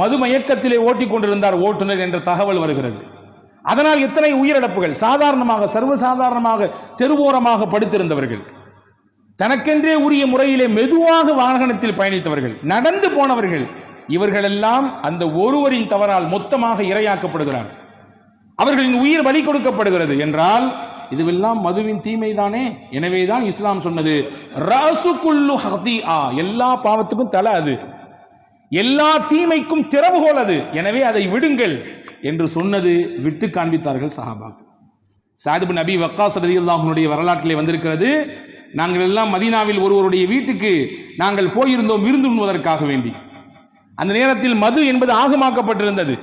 மது மயக்கத்திலே ஓட்டிக் கொண்டிருந்தார் ஓட்டுநர் என்ற தகவல் வருகிறது. அதனால் எத்தனை உயிரிழப்புகள். சாதாரணமாக சர்வசாதாரணமாக தெருவோரமாக படுத்திருந்தவர்கள், தனக்கென்றே உரிய முறையிலே மெதுவாக வாகனத்தில் பயணித்தவர்கள், நடந்து போனவர்கள், இவர்களெல்லாம் அந்த ஒருவரின் தவறால் மொத்தமாக இரையாக்கப்படுகிறார். அவர்களின் உயிர் பலி கொடுக்கப்படுகிறது என்றால் இதுவெல்லாம் மதுவின் தீமைதானே. எனவேதான் இஸ்லாம் சொன்னது ராசுகுல்லு ஹதீஆ, எல்லா பாவத்துக்கும் தலை அது, எல்லா தீமைக்கும் திறவுகோல் அது, எனவே அதை விடுங்கள் என்று சொன்னது. விட்டு காண்பித்தார்கள் சஹாபாக்கள். சாத் பின் அபி வக்காஸ் ரலியல்லாஹு அன்ஹுடைய வரலாற்றிலே வந்திருக்கிறது, நாங்கள் எல்லாம் மதீனாவில் ஒருவருடைய வீட்டுக்கு நாங்கள் போயிருந்தோம் விருந்து உண்ணுவதற்காக வேண்டி. அந்த நேரத்தில் மது என்பது ஆகமாக்கப்பட்டிருந்தது.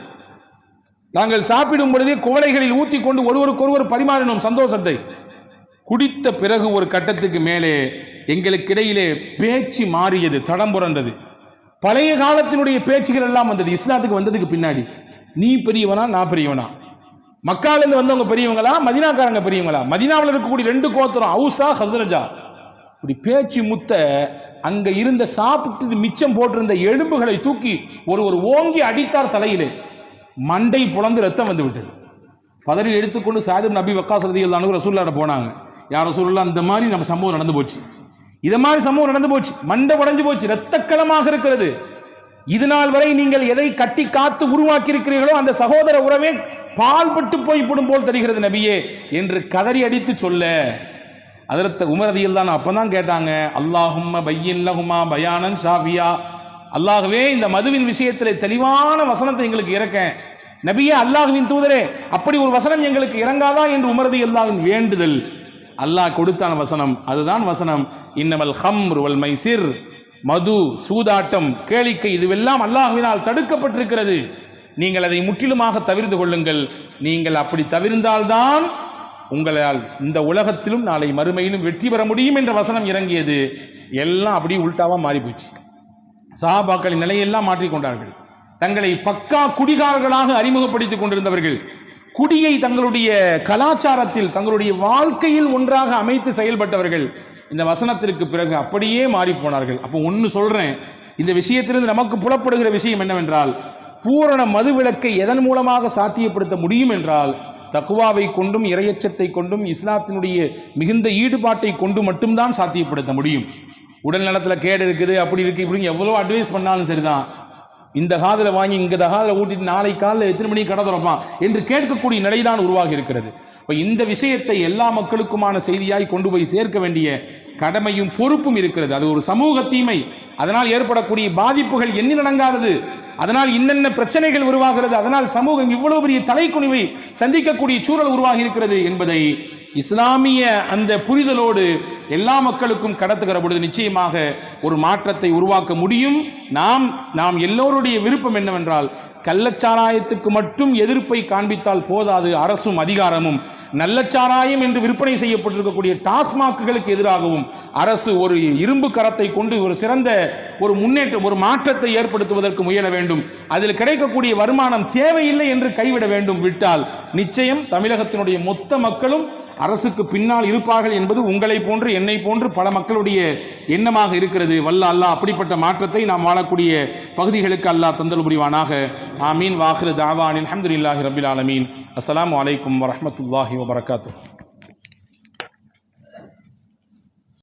நாங்கள் சாப்பிடும் பொழுதே குவளைகளில் ஊத்தி கொண்டு ஒருவருக்கொருவர் பரிமாறினோம் சந்தோஷத்தை. குடித்த பிறகு ஒரு கட்டத்துக்கு மேலே எங்களுக்கிடையிலே பேச்சு மாறியது, தடம் புரண்டது. பழைய காலத்தினுடைய பேச்சுகள் எல்லாம் வந்தது. இஸ்லாத்துக்கு வந்ததுக்கு பின்னாடி நீ பெரியவனா நான் பெரியவனா, மக்காலிருந்து வந்தவங்க பெரியவங்களா மதினாக்காரங்க பெரியவங்களா, மதினாவில் இருக்கக்கூடிய 2 கோத்திரம் அவுசா ஹஸ்ரஜா, இப்படி பேச்சு முத்த அங்க இருந்த சாப்பிட்டு மிச்சம் போட்டிருந்த எலும்புகளை தூக்கி ஒரு ஓங்கி அடித்தார் தலையிலே. மண்டை புலந்து ரத்தம் வந்து விட்டது. பதறி எடுத்துக்கொண்டு சாத் பின் அபி வக்காஸ் ரலியல்லாஹு அன்ஹு ரசூலுல்லாஹ்ட்ட போனாங்க. யா ரசூலுல்லாஹ், இந்த மாதிரி நம்ம சம்பவம் நடந்து போச்சு, இது மாதிரி சம்பவம் நடந்து போச்சு, மண்டை உடைஞ்சு போச்சு, இரத்தக்களமாக இருக்கிறது. இது நாள் வரை நீங்கள் எதை கட்டி காத்து உருவாக்கி இருக்கிறீர்களோ அந்த சகோதர உறவே பால் பட்டு போய்விடும் போல் தெரிகிறது நபியே என்று கதறி அடித்து சொல்ல, ஹஜ்ரத் உமர் ரலியல்லாஹு அன்ஹு அப்பதான் கேட்டாங்க, அல்லாஹும்ம பய்யின் லஹுமா பயானன் ஷாஃபியா, அல்லாஹ்வே இந்த மதுவின் விஷயத்திலே தெளிவான வசனத்தை எங்களுக்கு இறக்க. நபியே, அல்லாஹ்வின் தூதரே, அப்படி ஒரு வசனம் எங்களுக்கு இறங்காதா என்று உமர் ரலியல்லாஹுவின் வேண்டுதல். அல்லாஹ் கொடுத்தான வசனம், அதுதான் வசனம் இன்னமல் ஹம்ர் வல் மைசிர், மது, சூதாட்டம், கேளிக்கை, இதுவெல்லாம் அல்லாஹ்வினால் தடுக்கப்பட்டிருக்கிறது. நீங்கள் அதை முற்றிலுமாக தவிர்த்து கொள்ளுங்கள். நீங்கள் அப்படி தவிர்ந்தால்தான் உங்களால் இந்த உலகத்திலும் நாளை மறுமையிலும் வெற்றி பெற முடியும் என்ற வசனம் இறங்கியது. எல்லாம் அப்படி உல்டாவா மாறி போச்சு. சஹாபாக்களின் நிலையெல்லாம் மாற்றிக்கொண்டார்கள். தங்களை பக்கா குடிகாரர்களாக அறிமுகப்படுத்திக் கொண்டிருந்தவர்கள் குடியை தங்களுடைய கலாச்சாரத்தில் தங்களுடைய வாழ்க்கையில் ஒன்றாக அமைத்து செயல்பட்டவர்கள் இந்த வசனத்திற்கு பிறகு அப்படியே மாறி போனார்கள். அப்போ ஒன்று சொல்றேன், இந்த விஷயத்திலிருந்து நமக்கு புலப்படுகிற விஷயம் என்னவென்றால், பூரண மதுவிலக்கை எதன் மூலமாக சாத்தியப்படுத்த முடியும் என்றால் தக்வாவை கொண்டும் இறையச்சத்தை கொண்டும் இஸ்லாத்தினுடைய மிகுந்த ஈடுபாட்டை கொண்டு மட்டும்தான் சாத்தியப்படுத்த முடியும். உடல் நலத்தில் கேடு இருக்குது, அப்படி இருக்கு, இப்படி எவ்வளோ அட்வைஸ் பண்ணாலும் சரிதான், இந்த காதில் வாங்கி இங்கே காதில் ஊட்டிட்டு நாளை காலில் எத்தனை மணிக்கு கடை திறப்பான் என்று கேட்கக்கூடிய நிலைதான் உருவாகி இருக்கிறது. இப்போ இந்த விஷயத்தை எல்லா மக்களுக்குமான செய்தியாய் கொண்டு போய் சேர்க்க வேண்டிய கடமையும் பொறுப்பும் இருக்கிறது. அது ஒரு சமூக தீமை, அதனால் ஏற்படக்கூடிய பாதிப்புகள் எண்ணிலடங்காதது, அதனால் இன்னென்ன பிரச்சனைகள் உருவாகிறது, அதனால் சமூகம் இவ்வளவு பெரிய தலைக்குனிவை சந்திக்கக்கூடிய சூழல் உருவாகி இருக்கிறது என்பதை இஸ்லாமிய அந்த புரிதலோடு எல்லா மக்களுக்கும் கடத்துகிற பொழுது நிச்சயமாக ஒரு மாற்றத்தை உருவாக்க முடியும். நாம் எல்லோருடைய விருப்பம் என்னவென்றால், கள்ளச்சாராயத்துக்கு மட்டும் எதிர்ப்பை காண்பித்தால் போதாது. அரசும் அதிகாரமும் நல்லச்சாராயம் என்று விற்பனை செய்யப்பட்டிருக்கக்கூடிய டாஸ்மாக்குகளுக்கு எதிராகவும் அரசு ஒரு இரும்பு கரத்தை கொண்டு ஒரு சிறந்த ஒரு முன்னேற்றம், ஒரு மாற்றத்தை ஏற்படுத்துவதற்கு முயல வேண்டும். அதில் கிடைக்கக்கூடிய வருமானம் தேவையில்லை என்று கைவிட வேண்டும். விட்டால் நிச்சயம் தமிழகத்தினுடைய மொத்த மக்களும் அரசுக்கு பின்னால் இருப்பார்கள் என்பது உங்களை போன்று என்னை போன்று பல மக்களுடைய எண்ணமாக இருக்கிறது. வல்ல அல்லாஹ் அப்படிப்பட்ட மாற்றத்தை நாம் வாழக்கூடிய பகுதிகளுக்கு அல்லாஹ் தந்தல் புரிவானாக. ஆமீன். வாஹிரு தாவானில் அல்ஹம்துலில்லாஹி ரப்பில் ஆலமீன். அஸ்ஸலாமு அலைக்கும் வரஹ்மத்துல்லாஹி வபரகாத்துஹு.